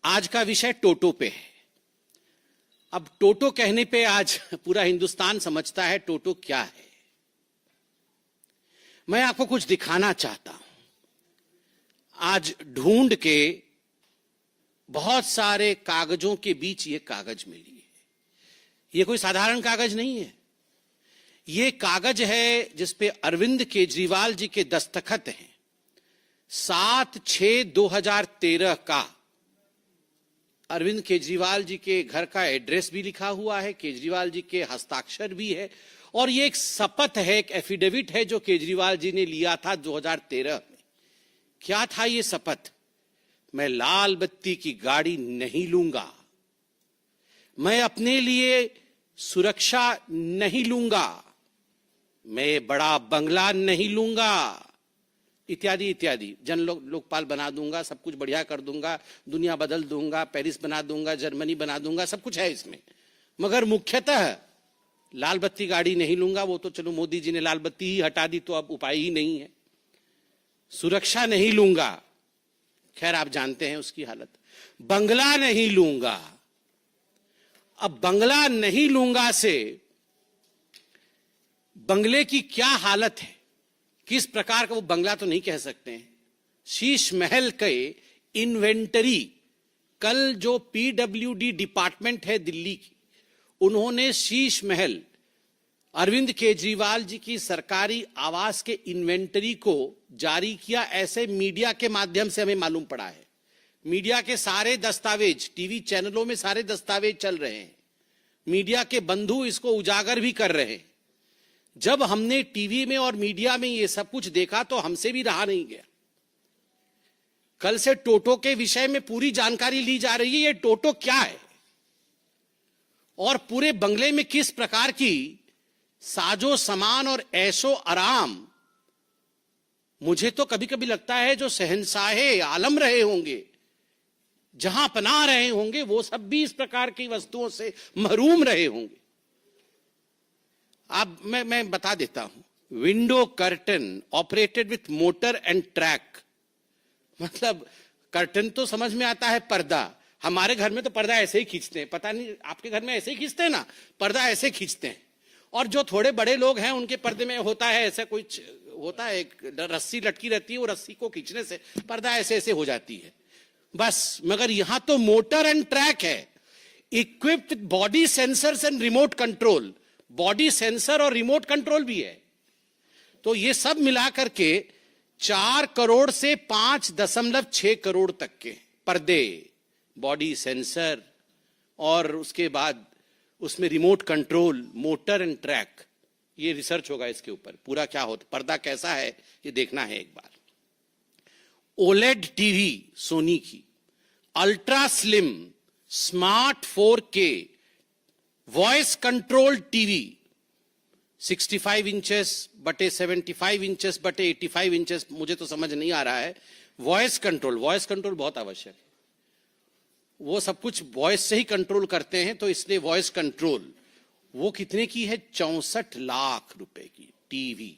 आज का विषय टोटो पे है। अब टोटो कहने पे आज पूरा हिंदुस्तान समझता है टोटो क्या है। मैं आपको कुछ दिखाना चाहता हूं। आज ढूंढ के बहुत सारे कागजों के बीच ये कागज मिली है। ये कोई साधारण कागज नहीं है। ये कागज है जिसपे अरविंद केजरीवाल जी के दस्तखत हैं। 7/6/2013 का अरविंद केजरीवाल जी के घर का एड्रेस भी लिखा हुआ है, केजरीवाल जी के हस्ताक्षर भी है, और ये एक शपथ है, एक एफिडेविट है जो केजरीवाल जी ने लिया था 2013 में। क्या था ये शपथ? मैं लाल बत्ती की गाड़ी नहीं लूंगा, मैं अपने लिए सुरक्षा नहीं लूंगा, मैं बड़ा बंगला नहीं लूंगा, इत्यादि इत्यादि। लोकपाल बना दूंगा, सब कुछ बढ़िया कर दूंगा, दुनिया बदल दूंगा, पेरिस बना दूंगा, जर्मनी बना दूंगा, सब कुछ है इसमें। मगर मुख्यतः लाल बत्ती गाड़ी नहीं लूंगा। वो तो चलो मोदी जी ने लाल बत्ती ही हटा दी तो अब उपाय ही नहीं है। सुरक्षा नहीं लूंगा, खैर आप जानते हैं उसकी हालत। बंगला नहीं लूंगा। अब बंगला नहीं लूंगा से बंगले की क्या हालत है, किस प्रकार का वो बंगला तो नहीं कह सकते हैं। शीश महल के इन्वेंटरी, कल जो पीडब्ल्यूडी डिपार्टमेंट है दिल्ली की, उन्होंने शीश महल अरविंद केजरीवाल जी की सरकारी आवास के इन्वेंटरी को जारी किया, ऐसे मीडिया के माध्यम से हमें मालूम पड़ा है। मीडिया के सारे दस्तावेज, टीवी चैनलों में सारे दस्तावेज चल रहे हैं, मीडिया के बंधु इसको उजागर भी कर रहे हैं। जब हमने टीवी में और मीडिया में ये सब कुछ देखा तो हमसे भी रहा नहीं गया। कल से टोटो के विषय में पूरी जानकारी ली जा रही है। ये टोटो क्या है और पूरे बंगले में किस प्रकार की साजो सामान और ऐशो आराम। मुझे तो कभी कभी लगता है जो शहंशाहे आलम रहे होंगे, जहां पनाह रहे होंगे, वो सब भी इस प्रकार की वस्तुओं से महरूम रहे होंगे। अब मैं बता देता हूं। Window curtain operated with motor and track. मतलब कर्टन तो समझ में आता है, पर्दा। हमारे घर में तो पर्दा ऐसे ही खींचते हैं, पता नहीं आपके घर में ऐसे ही खींचते हैं ना, पर्दा ऐसे खींचते हैं। और जो थोड़े बड़े लोग हैं उनके पर्दे में होता है ऐसा कुछ होता है, एक रस्सी लटकी रहती है, वो रस्सी को खींचने से पर्दा ऐसे ऐसे हो जाती है बस। मगर यहां तो मोटर एंड ट्रैक है, equipped with body sensors and remote control. Body sensor और रिमोट कंट्रोल भी है। तो ये सब मिलाकर के 4 करोड़ से 5.6 करोड़ तक के पर्दे, बॉडी सेंसर और उसके बाद उसमें remote control, motor and track. ये रिसर्च होगा इसके ऊपर पूरा क्या होता, पर्दा कैसा है ये देखना है एक बार। ओलेड टीवी सोनी की, ultra slim smart 4K voice control TV, 65 inches बटे 75 इंचेस बटे 85 इंचेस। मुझे तो समझ नहीं आ रहा है। वॉइस कंट्रोल बहुत आवश्यक है। वो सब कुछ वॉइस से ही कंट्रोल करते हैं, तो इसलिए वॉइस कंट्रोल। वो कितने की है? 64 लाख रुपए की टीवी।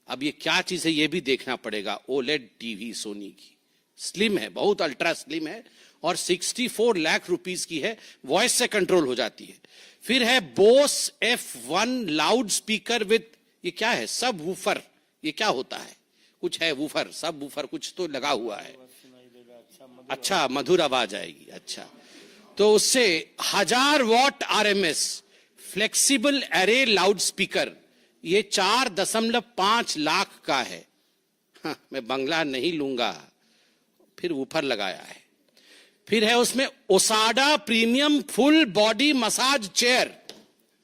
अब ये क्या चीज है ये भी देखना पड़ेगा। ओलेड टीवी सोनी की, स्लिम है, बहुत अल्ट्रा स्लिम है, और 64 लाख रुपीस की है, वॉइस से कंट्रोल हो जाती है। फिर है Bose F1 loud speaker with, ये क्या है? सब वूफर। ये क्या होता है? कुछ है वूफर, सब वूफर कुछ तो लगा हुआ है। अच्छा, मधुर आवाज आएगी। अच्छा, तो उससे 1000 what RMS flexible array loud speaker, ये 4.5 लाख का है। हाँ, मैं बंगला नहीं लूंगा। फिर वूफर लगाया है। फिर है उसमें ओसाडा premium full body massage chair.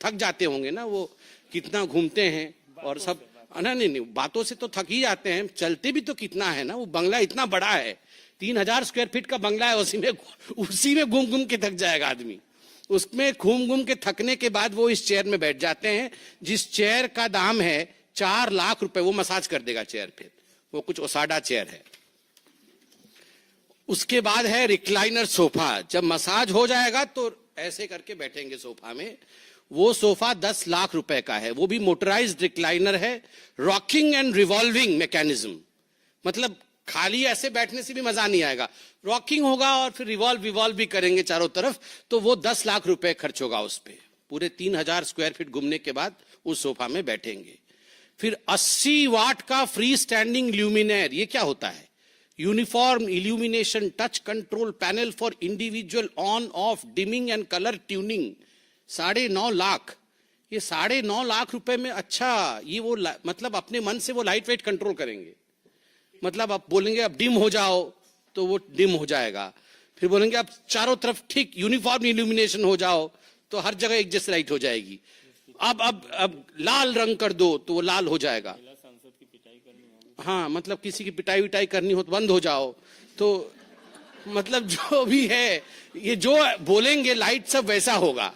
थक जाते होंगे ना वो, कितना घूमते हैं और सब। नहीं, बातों से तो थक ही जाते हैं, चलते भी तो कितना है ना। वो बंगला इतना बड़ा है, 3000 स्क्वायर फीट का बंगला है। उसी में घूम घूम के थक जाएगा आदमी। उसमें घूम घूम के थकने के बाद वो इस चेयर में बैठ जाते हैं, जिस चेयर का दाम है 4 लाख रुपए। वो मसाज कर देगा चेयर। फिर वो कुछ ओसाडा चेयर है। उसके बाद है रिक्लाइनर सोफा। जब मसाज हो जाएगा तो ऐसे करके बैठेंगे सोफा में। वो सोफा 10 लाख रुपए का है। वो भी मोटराइज्ड रिक्लाइनर है, रॉकिंग एंड रिवॉल्विंग मैकेनिज्म। मतलब खाली ऐसे बैठने से भी मजा नहीं आएगा, रॉकिंग होगा और फिर रिवॉल्व भी करेंगे चारों तरफ, तो वो 10 लाख रुपए खर्च होगा उस पे। पूरे 3000 स्क्वायर फीट घूमने के बाद उस सोफा में बैठेंगे। फिर 80 वाट का फ्री स्टैंडिंग ल्यूमिनेयर, ये क्या होता है? Uniform illumination touch control panel for individual on off dimming and colour tuning, 9.5 lakh. ये 9.5 लाख रुपए में, अच्छा ये वो मतलब अपने मन से वो लाइट वेट कंट्रोल करेंगे। मतलब आप बोलेंगे अब डिम हो जाओ तो वो डिम हो जाएगा, फिर बोलेंगे अब चारों तरफ ठीक यूनिफॉर्म इल्यूमिनेशन हो जाओ तो हर जगह एक जैसी लाइट हो जाएगी। अब लाल रंग कर दो तो वो लाल हो जाएगा। हाँ, मतलब किसी की पिटाई विटाई करनी हो तो बंद हो जाओ। तो मतलब जो भी है, ये जो बोलेंगे लाइट सब वैसा होगा,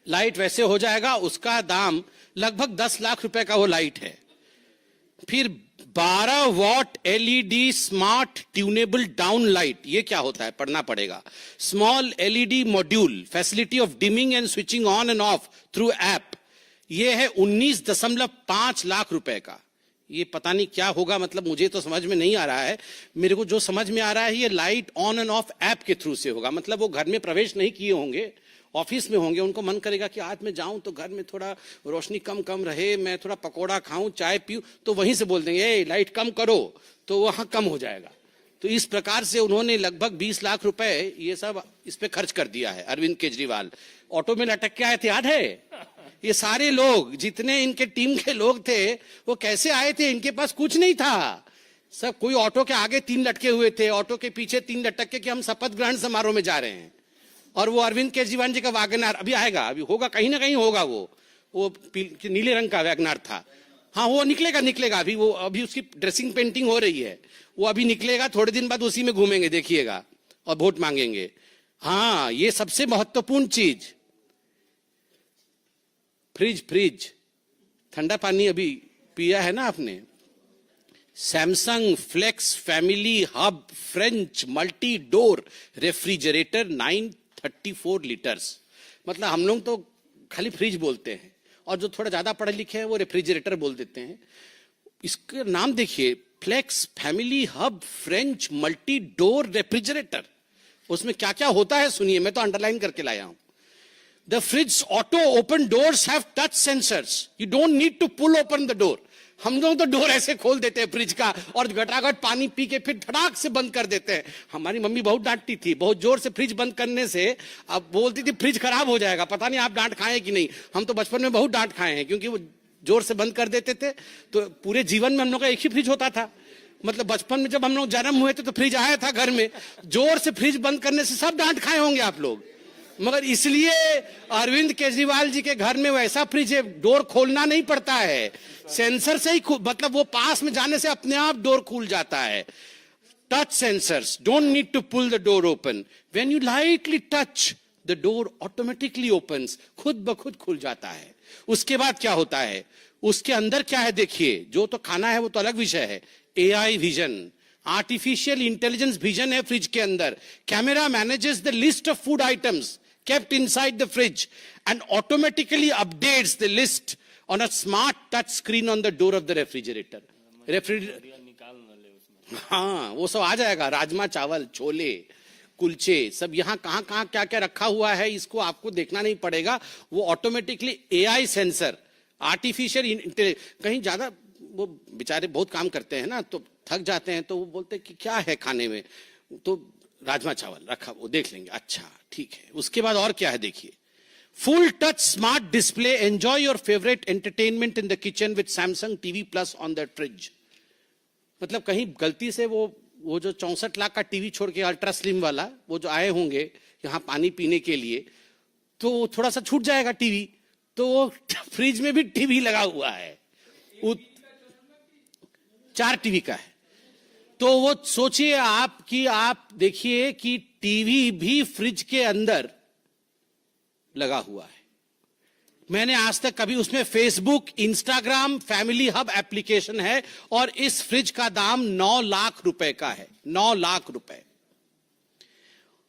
लाइट वैसे हो जाएगा। उसका दाम लगभग 10 लाख रुपए का वो लाइट है। फिर 12 what LED smart tunable down light, ये क्या होता है पढ़ना पड़ेगा। Small LED module, facility of dimming and switching on end of through app, ये है 19.5 लाख रुपए का। ये पता नहीं क्या होगा, मतलब मुझे तो समझ में नहीं आ रहा है। मेरे को जो समझ में आ रहा है, ये light on end of app के थ्रू से होगा। मतलब वो घर में प्रवेश नहीं किए होंगे, ऑफिस में होंगे, उनको मन करेगा कि आज मैं जाऊं तो घर में थोड़ा रोशनी कम रहे, मैं थोड़ा पकोड़ा खाऊं, चाय पीऊं, तो वहीं से बोल देंगे ए लाइट कम करो, तो वहां कम हो जाएगा। तो इस प्रकार से उन्होंने लगभग 20 लाख रुपए ये सब इस पे खर्च कर दिया है अरविंद केजरीवाल। ऑटो में लटक के आए थे, याद है? ये सारे लोग, जितने इनके टीम के लोग थे, वो कैसे आए थे? इनके पास कुछ नहीं था। सब कोई ऑटो के आगे 3 लटके हुए थे, ऑटो के पीछे 3 लटक के कि हम शपथ ग्रहण समारोह में जा रहे हैं। और वो अरविंद केजरीवाल जी का वैगनार अभी आएगा, अभी होगा, कहीं ना कहीं होगा। वो नीले रंग का वैगनार था। हाँ, वो निकलेगा अभी। वो अभी उसकी ड्रेसिंग पेंटिंग हो रही है, वो अभी निकलेगा, थोड़े दिन बाद उसी में घूमेंगे, देखिएगा, और वोट मांगेंगे। हाँ, ये सबसे महत्वपूर्ण चीज, फ्रिज, ठंडा पानी अभी पिया है ना आपने। Samsung flex family hub French multi door refrigerator 934 litres. मतलब हम लोग तो खाली फ्रिज बोलते हैं, और जो थोड़ा ज्यादा पढ़े लिखे हैं वो रेफ्रिजरेटर बोल देते हैं। इसका नाम देखिए, flex family hub French multi door refrigerator. उसमें क्या क्या होता है सुनिए, मैं तो अंडरलाइन करके लाया हूं। The fridge auto open doors have touch sensors. You don't need to pull open the door. हम लोग तो डोर ऐसे खोल देते हैं फ्रिज का, और घटाघट पानी पी के फिर फटाक से बंद कर देते हैं। हमारी मम्मी बहुत डांटती थी, बहुत जोर से फ्रिज बंद करने से। अब बोलती थी फ्रिज खराब हो जाएगा। पता नहीं आप डांट खाए कि नहीं, हम तो बचपन में बहुत डांट खाए हैं, क्योंकि वो जोर से बंद कर देते थे। तो पूरे जीवन में हम लोग का एक ही फ्रिज होता था। मतलब बचपन में जब हम लोग जन्म हुए थे तो फ्रिज आया था घर में, जोर से फ्रिज बंद करने से सब डांट खाए होंगे आप लोग। मगर इसलिए अरविंद केजरीवाल जी के घर में वैसा फ्रिज है, डोर खोलना नहीं पड़ता है, सेंसर से ही, मतलब वो पास में जाने से अपने आप डोर खुल जाता है। Touch sensors, don't need to pull the door open, when you lightly touch the door automatically opens, खुद ब खुद खुल जाता है। उसके बाद क्या होता है, उसके अंदर क्या है देखिए। जो तो खाना है वो तो अलग विषय है। AI vision, artificial intelligence vision है फ्रिज के अंदर। Camera manages the list of food items kept inside the fridge and automatically updates the list on a smart touch screen on the door of the refrigerator. हाँ, वो सब आ जाएगा, राजमा चावल, छोले, कुलचे, सब यहाँ कहाँ कहाँ क्या क्या रखा हुआ है, इसको आपको देखना नहीं पड़ेगा। वो automatically AI sensor, artificial intelligence. कहीं ज्यादा वो बेचारे बहुत काम करते हैं ना, तो थक जाते हैं, तो वो बोलते हैं कि क्या है खाने में, तो राजमा चावल रखा, वो देख लेंगे, अच्छा ठीक है। उसके बाद और क्या है देखिए, full touch smart display, enjoy your favourite entertainment in the kitchen with Samsung TV plus on the fridge. मतलब कहीं गलती से वो जो 64 लाख का टीवी छोड़ के अल्ट्रा स्लिम वाला, वो जो आए होंगे यहाँ पानी पीने के लिए, तो थोड़ा सा छूट जाएगा टीवी, तो वो फ्रिज में भी टीवी लगा हुआ है, 4 टीवी का है। तो वो सोचिए आप कि आप देखिए कि टीवी भी फ्रिज के अंदर लगा हुआ है। मैंने आज तक कभी उसमें Facebook, Instagram, family hub application है, और इस फ्रिज का दाम 9 लाख रुपए का है, 9 लाख रुपए।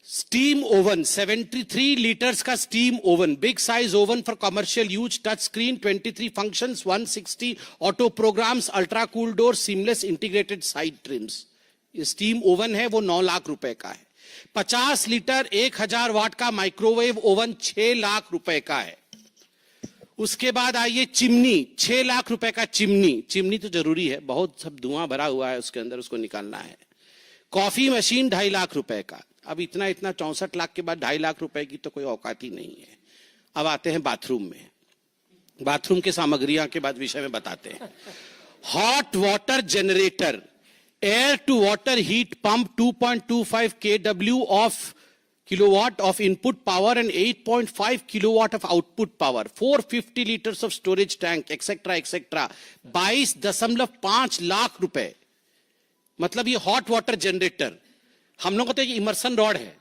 स्टीम ओवन 73 लीटर्स का steam oven, big size oven for commercial use, touch screen, 23 functions, 160 auto programs, ultra cool door, seamless integrated side trims. ये स्टीम ओवन है वो 9 लाख रुपए का है। 50 लीटर 1000 वाट का माइक्रोवेव ओवन 6 लाख रुपए का है। उसके बाद आइए चिमनी, 6 लाख रुपए का चिमनी। चिमनी तो जरूरी है, बहुत सब धुआं भरा हुआ है उसके अंदर, उसको निकालना है। कॉफी मशीन 2.5 लाख रुपए का। अब इतना 64 लाख के बाद 2.5 लाख रुपए की तो कोई औकात ही नहीं है। अब आते हैं बाथरूम में। बाथरूम के सामग्रियां के बाद विषय में बताते हैं। Hot water generator, air to water heat pump, 2.25 kW of kilowatt of input power and 8.5 kilowatt of output power, 450 liters of storage tank, etc. etc. 22.5 lakh रुपए। मतलब ये हॉट वाटर जनरेटर। हम लोग को तो ये इमर्सन रॉड है,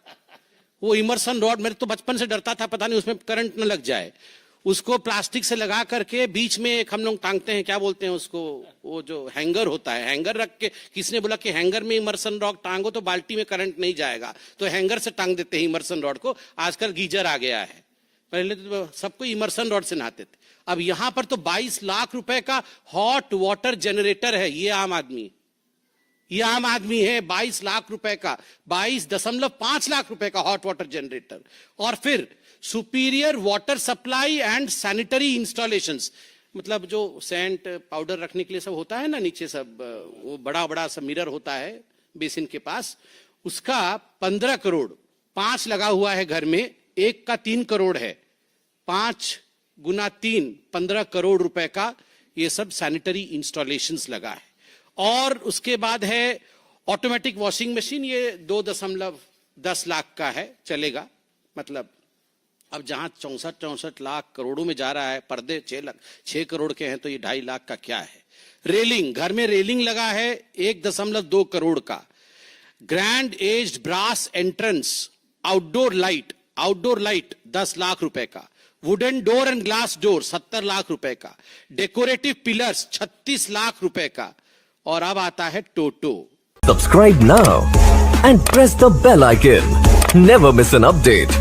वो इमर्सन रॉड मेरे तो बचपन से डरता था, पता नहीं उसमें करंट न लग जाए। उसको प्लास्टिक से लगा करके बीच में एक हम लोग टांगते हैं, क्या बोलते हैं उसको, वो जो हैंगर होता है, हैंगर रख के, किसने बोला कि हैंगर में इमर्सन रॉड टांगो तो बाल्टी में करंट नहीं जाएगा, तो हैंगर से टांग देते हैं इमर्सन रॉड को। आजकल गीजर आ गया है, पहले तो सबको इमर्सन रॉड से नहाते थे। अब यहां पर तो 22 लाख रुपए का हॉट वाटर जनरेटर है। ये आम आदमी है, 22 लाख रुपए का, 22.5 लाख रुपए का हॉट वाटर जनरेटर। और फिर superior water supply and sanitary installations, मतलब जो सेंट पाउडर रखने के लिए सब होता है ना नीचे, सब वो बड़ा बड़ा सब मिरर होता है बेसिन के पास, उसका 15 करोड़। 5 लगा हुआ है घर में, एक का 3 करोड़ है, 5 गुना 3 15 करोड़ रुपए का ये सब सैनिटरी इंस्टॉलेशंस लगा है। और उसके बाद है ऑटोमेटिक वॉशिंग मशीन, ये 2.10 लाख का है, चलेगा। मतलब अब जहां 64 लाख करोड़ों में जा रहा है, पर्दे 6 करोड़ के हैं, तो ये 2.5 लाख का क्या है। रेलिंग, घर में रेलिंग लगा है 1.2 करोड़ का। Grand aged brass entrance, outdoor light 10 lakh रुपए का। Wooden door and glass door 70 lakh रुपए का। डेकोरेटिव पिलर्स 36 लाख रुपए का। और अब आता है टोटो। Subscribe now and press the bell icon. Never miss an update.